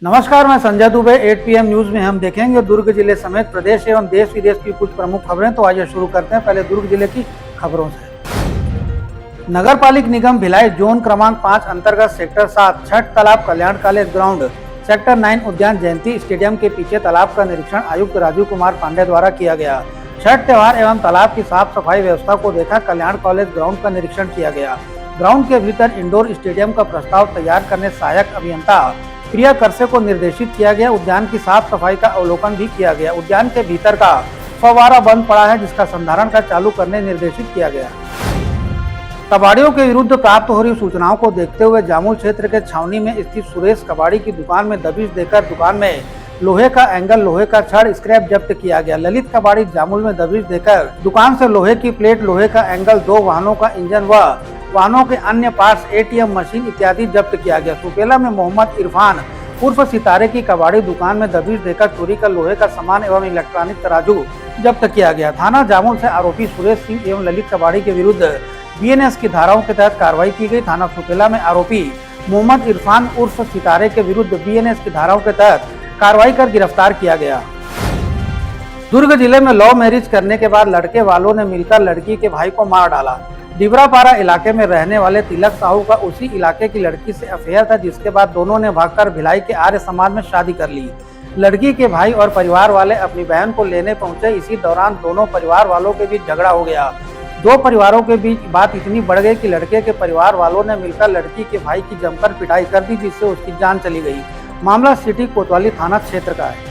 नमस्कार, मैं Sanjay Dubey. 8 PM news में हम देखेंगे दुर्ग जिले समेत प्रदेश एवं देश विदेश की कुछ प्रमुख खबरें। तो आइए शुरू करते हैं पहले दुर्ग जिले की खबरों से। नगर पालिक निगम भिलाई जोन क्रमांक 5 अंतर्गत सेक्टर 7 छठ तालाब कल्याण कॉलेज ग्राउंड, सेक्टर 9 उद्यान जयंती स्टेडियम के पीछे तालाब का निरीक्षण आयुक्त राजीव कुमार पांडे द्वारा किया गया। छठ त्योहार एवं तालाब की साफ सफाई व्यवस्था को देखा कल्याण कॉलेज ग्राउंड का निरीक्षण किया गया। ग्राउंड के भीतर इंडोर स्टेडियम का प्रस्ताव तैयार करने सहायक अभियंता प्रिया करसे को निर्देशित किया गया। उद्यान की साफ सफाई का अवलोकन भी किया गया। उद्यान के भीतर का फव्वारा बंद पड़ा है, जिसका संधारण का चालू करने निर्देशित किया गया। कबाड़ियों के विरुद्ध प्राप्त हो रही सूचनाओं को देखते हुए जामुल क्षेत्र के छावनी में स्थित सुरेश कबाड़ी की दुकान में दबिश देकर दुकान में लोहे का एंगल, लोहे का छड़, स्क्रैप जब्त किया गया। ललित कबाड़ी जामुल में दबिश देकर दुकान से लोहे की प्लेट, लोहे का एंगल, 2 वाहनों का इंजन व वाहनों के अन्य पार्ट्स, ATM मशीन इत्यादि जब्त किया गया। सुपेला में मोहम्मद इरफान उर्फ सितारे की कबाड़ी दुकान में दबिश देकर चोरी का लोहे का सामान एवं इलेक्ट्रॉनिक तराजू जब्त किया गया। थाना जामुल से आरोपी सुरेश सिंह एवं ललित कबाड़ी के विरुद्ध BNS की धाराओं के तहत कार्रवाई की गई। थाना सुपेला में आरोपी मोहम्मद इरफान उर्फ सितारे के विरुद्ध BNS की धाराओं के तहत कार्रवाई कर गिरफ्तार किया गया। दुर्ग जिले में लव मैरिज करने के बाद लड़के वालों ने मिलकर लड़की के भाई को मार डाला। डिबरापारा इलाके में रहने वाले तिलक साहू का उसी इलाके की लड़की से अफेयर था, जिसके बाद दोनों ने भागकर भिलाई के आर्य समाज में शादी कर ली। लड़की के भाई और परिवार वाले अपनी बहन को लेने पहुंचे। इसी दौरान दोनों परिवार वालों के बीच झगड़ा हो गया। 2 परिवारों के बीच बात इतनी बढ़ गई कि लड़के के परिवार वालों ने मिलकर लड़की के भाई की जमकर पिटाई कर दी, जिससे उसकी जान चली गई। मामला सिटी कोतवाली थाना क्षेत्र का है।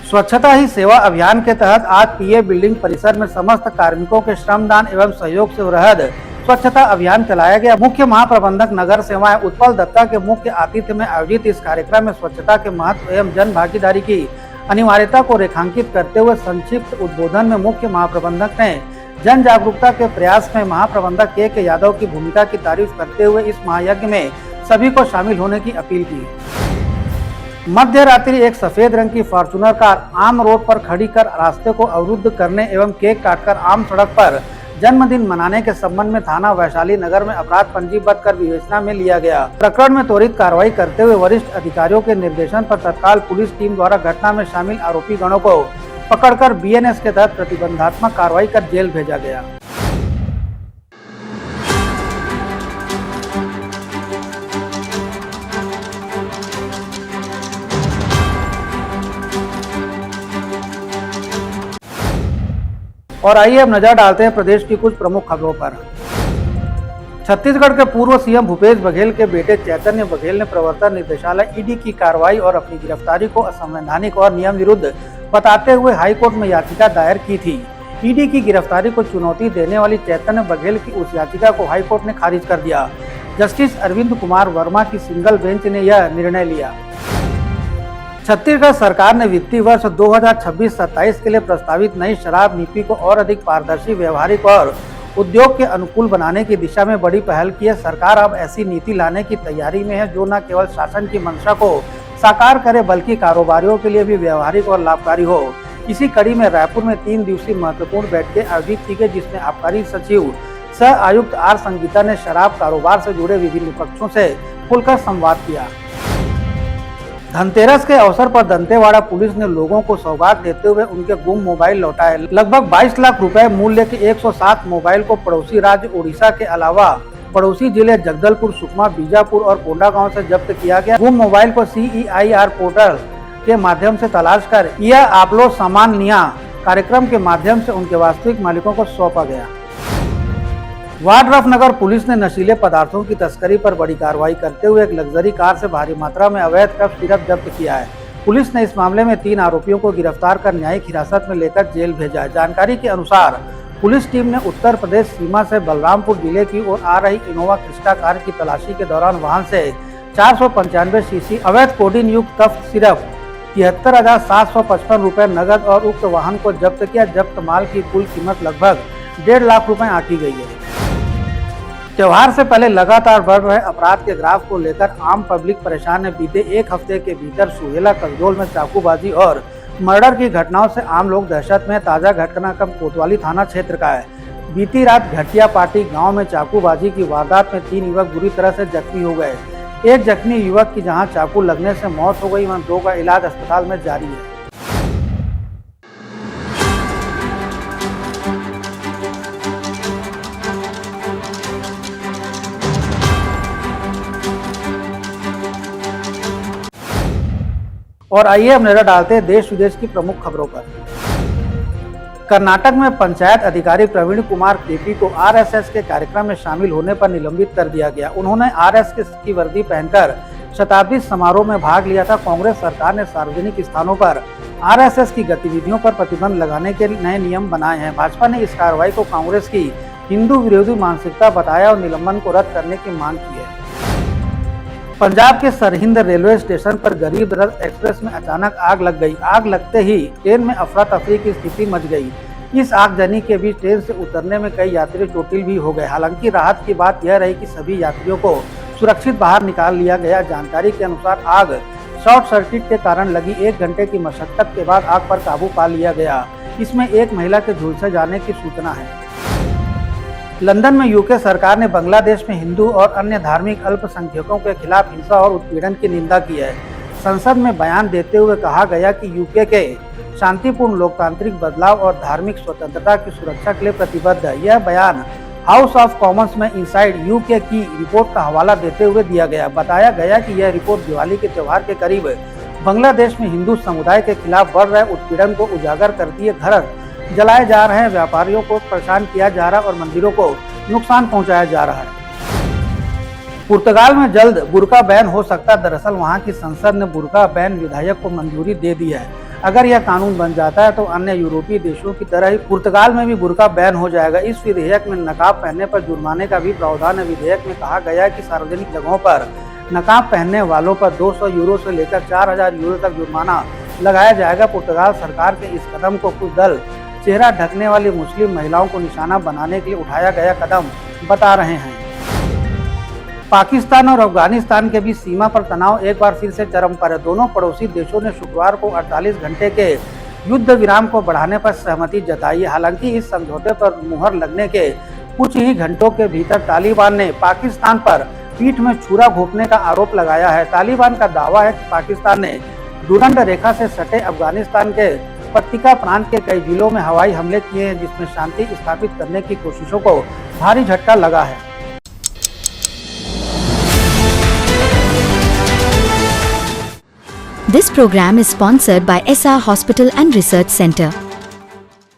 स्वच्छता ही सेवा अभियान के तहत आज PA बिल्डिंग परिसर में समस्त कार्मिकों के श्रमदान एवं सहयोग से वृहद स्वच्छता अभियान चलाया गया। मुख्य महाप्रबंधक नगर सेवाएं उत्पल दत्ता के मुख्य आतिथ्य में आयोजित इस कार्यक्रम में स्वच्छता के महत्व एवं जन भागीदारी की अनिवार्यता को रेखांकित करते हुए संक्षिप्त उद्बोधन में मुख्य महाप्रबंधक ने जन जागरूकता के प्रयास में महाप्रबंधक KK यादव की भूमिका की तारीफ करते हुए इस महायज्ञ में सभी को शामिल होने की अपील की। मध्य रात्रि एक सफेद रंग की फॉर्च्यूनर कार आम रोड पर खड़ी कर रास्ते को अवरुद्ध करने एवं केक काटकर आम सड़क पर जन्मदिन मनाने के संबंध में थाना वैशाली नगर में अपराध पंजीबद्ध कर विवेचना में लिया गया। प्रकरण में त्वरित कार्रवाई करते हुए वरिष्ठ अधिकारियों के निर्देशन पर तत्काल पुलिस टीम द्वारा घटना में शामिल आरोपी गणों को पकड़कर BNS के तहत प्रतिबंधात्मक कार्रवाई कर जेल भेजा गया। और आइए अब नजर डालते हैं प्रदेश की कुछ प्रमुख खबरों पर। छत्तीसगढ़ के पूर्व CM भूपेश बघेल के बेटे चैतन्य बघेल ने प्रवर्तन निदेशालय ED की कार्रवाई और अपनी गिरफ्तारी को असंवैधानिक और नियम विरुद्ध बताते हुए हाईकोर्ट में याचिका दायर की थी। ED की गिरफ्तारी को चुनौती देने वाली चैतन्य बघेल की उस याचिका को हाईकोर्ट ने खारिज कर दिया। जस्टिस अरविंद कुमार वर्मा की सिंगल बेंच ने यह निर्णय लिया। छत्तीसगढ़ सरकार ने वित्तीय वर्ष 2026-27 के लिए प्रस्तावित नई शराब नीति को और अधिक पारदर्शी, व्यवहारिक और उद्योग के अनुकूल बनाने की दिशा में बड़ी पहल की है। सरकार अब ऐसी नीति लाने की तैयारी में है जो न केवल शासन की मंशा को साकार करे बल्कि कारोबारियों के लिए भी व्यवहारिक और लाभकारी हो। इसी कड़ी में रायपुर में 3 दिवसीय महत्वपूर्ण बैठकें आयोजित की गई, जिसमें आबकारी सचिव सह आयुक्त R संगीता ने शराब कारोबार से जुड़े विभिन्न पक्षों से खुलकर संवाद किया। धनतेरस के अवसर पर दंतेवाड़ा पुलिस ने लोगों को सौगात देते हुए उनके गुम मोबाइल लौटाए। लगभग 22 लाख रुपए मूल्य के 107 मोबाइल को पड़ोसी राज्य उड़ीसा के अलावा पड़ोसी जिले जगदलपुर, सुकमा, बीजापुर और कोंडागांव से जब्त किया गया। गुम मोबाइल को CEIR पोर्टल के माध्यम से तलाश कर यह आपलो सामान निया कार्यक्रम के माध्यम से उनके वास्तविक मालिकों को सौंपा गया। वाड्रफनगर पुलिस ने नशीले पदार्थों की तस्करी पर बड़ी कार्रवाई करते हुए एक लग्जरी कार से भारी मात्रा में अवैध कफ सिरप जब्त किया है। पुलिस ने इस मामले में 3 आरोपियों को गिरफ्तार कर न्यायिक हिरासत में लेकर जेल भेजा है। जानकारी के अनुसार पुलिस टीम ने उत्तर प्रदेश सीमा से बलरामपुर जिले की ओर आ रही इनोवा क्रिस्टा कार की तलाशी के दौरान वाहन से 495 सीसी अवैध कोडीन युक्त कफ सिरप 73,755 रुपए नगद और उक्त वाहन को जब्त किया। जब्त माल की कुल कीमत लगभग 1.5 लाख रुपए आंकी गई है। त्योहार से पहले लगातार बढ़ रहे अपराध के ग्राफ को लेकर आम पब्लिक परेशान है। बीते 1 हफ्ते के भीतर सुहेला कसडोल में चाकूबाजी और मर्डर की घटनाओं से आम लोग दहशत में। ताजा घटनाक्रम कोतवाली थाना क्षेत्र का है। बीती रात घटिया पार्टी गांव में चाकूबाजी की वारदात में 3 युवक बुरी तरह से जख्मी हो गए। एक जख्मी युवक की जहां चाकू लगने से मौत हो गई, वहीं 2 का इलाज अस्पताल में जारी है। और आइए अब नजर डालते हैं देश विदेश की प्रमुख खबरों पर। कर्नाटक में पंचायत अधिकारी प्रवीण कुमार केपी को आरएसएस के कार्यक्रम में शामिल होने पर निलंबित कर दिया गया। उन्होंने आरएसएस की वर्दी पहनकर शताब्दी समारोह में भाग लिया था। कांग्रेस सरकार ने सार्वजनिक स्थानों पर आरएसएस की गतिविधियों पर प्रतिबंध लगाने के नए नियम बनाए हैं। भाजपा ने इस कार्रवाई को कांग्रेस की हिंदू विरोधी मानसिकता बताया और निलंबन को रद्द करने की मांग की है। पंजाब के सरहिंद रेलवे स्टेशन पर गरीब रथ एक्सप्रेस में अचानक आग लग गई। आग लगते ही ट्रेन में अफरा तफरी की स्थिति मच गई। इस आगजनी के बीच ट्रेन से उतरने में कई यात्री चोटिल भी हो गए। हालांकि राहत की बात यह रही कि सभी यात्रियों को सुरक्षित बाहर निकाल लिया गया। जानकारी के अनुसार आग शॉर्ट सर्किट के कारण लगी 1 घंटे की मशक्कत के बाद आग पर काबू पा लिया गया। इसमें एक महिला के झुलसे जाने की सूचना है। लंदन में यूके सरकार ने बांग्लादेश में हिंदू और अन्य धार्मिक अल्पसंख्यकों के खिलाफ हिंसा और उत्पीड़न की निंदा की है। संसद में बयान देते हुए कहा गया कि यूके के शांतिपूर्ण लोकतांत्रिक बदलाव और धार्मिक स्वतंत्रता की सुरक्षा के लिए प्रतिबद्ध है। यह बयान हाउस ऑफ कॉमन्स में इनसाइड यूके की रिपोर्ट का हवाला देते हुए दिया गया। बताया गया कि यह रिपोर्ट दिवाली के त्योहार के करीब बांग्लादेश में हिंदू समुदाय के खिलाफ बढ़ रहे उत्पीड़न को उजागर करती है। घर जलाए जा रहे हैं, व्यापारियों को परेशान किया जा रहा है और मंदिरों को नुकसान पहुंचाया जा रहा है। पुर्तगाल में जल्द बुर्का बैन हो सकता है। दरअसल वहां की संसद ने बुर्का बैन विधेयक को मंजूरी दे दी है। अगर यह कानून बन जाता है तो अन्य यूरोपीय देशों की तरह ही पुर्तगाल में भी बुर्का बैन हो जाएगा। इस विधेयक में नकाब पहनने पर जुर्माने का भी प्रावधान है। विधेयक में कहा गया है कि सार्वजनिक जगहों पर नकाब पहनने वालों पर 200 यूरो से लेकर 4000 यूरो तक जुर्माना लगाया जाएगा। पुर्तगाल सरकार के इस कदम को कुछ दल चेहरा ढकने वाली मुस्लिम महिलाओं को निशाना बनाने के लिए उठाया गया कदम बता रहे हैं। पाकिस्तान और अफगानिस्तान के बीच सीमा पर तनाव एक बार फिर से चरम पर है। दोनों पड़ोसी देशों ने शुक्रवार को 48 घंटे के युद्ध विराम को बढ़ाने पर सहमति जताई। हालांकि इस समझौते पर मुहर लगने के कुछ ही घंटों के भीतर तालिबान ने पाकिस्तान पर पीठ में छुरा घोंपने का आरोप लगाया है। तालिबान का दावा है कि पाकिस्तान ने दुरंत रेखा से सटे अफगानिस्तान के पट्टिका प्रांत के कई जिलों में हवाई हमले किए हैं, जिसमें शांति स्थापित करने की कोशिशों को भारी झटका लगा है। This program is sponsored by SR Hospital and Research Center.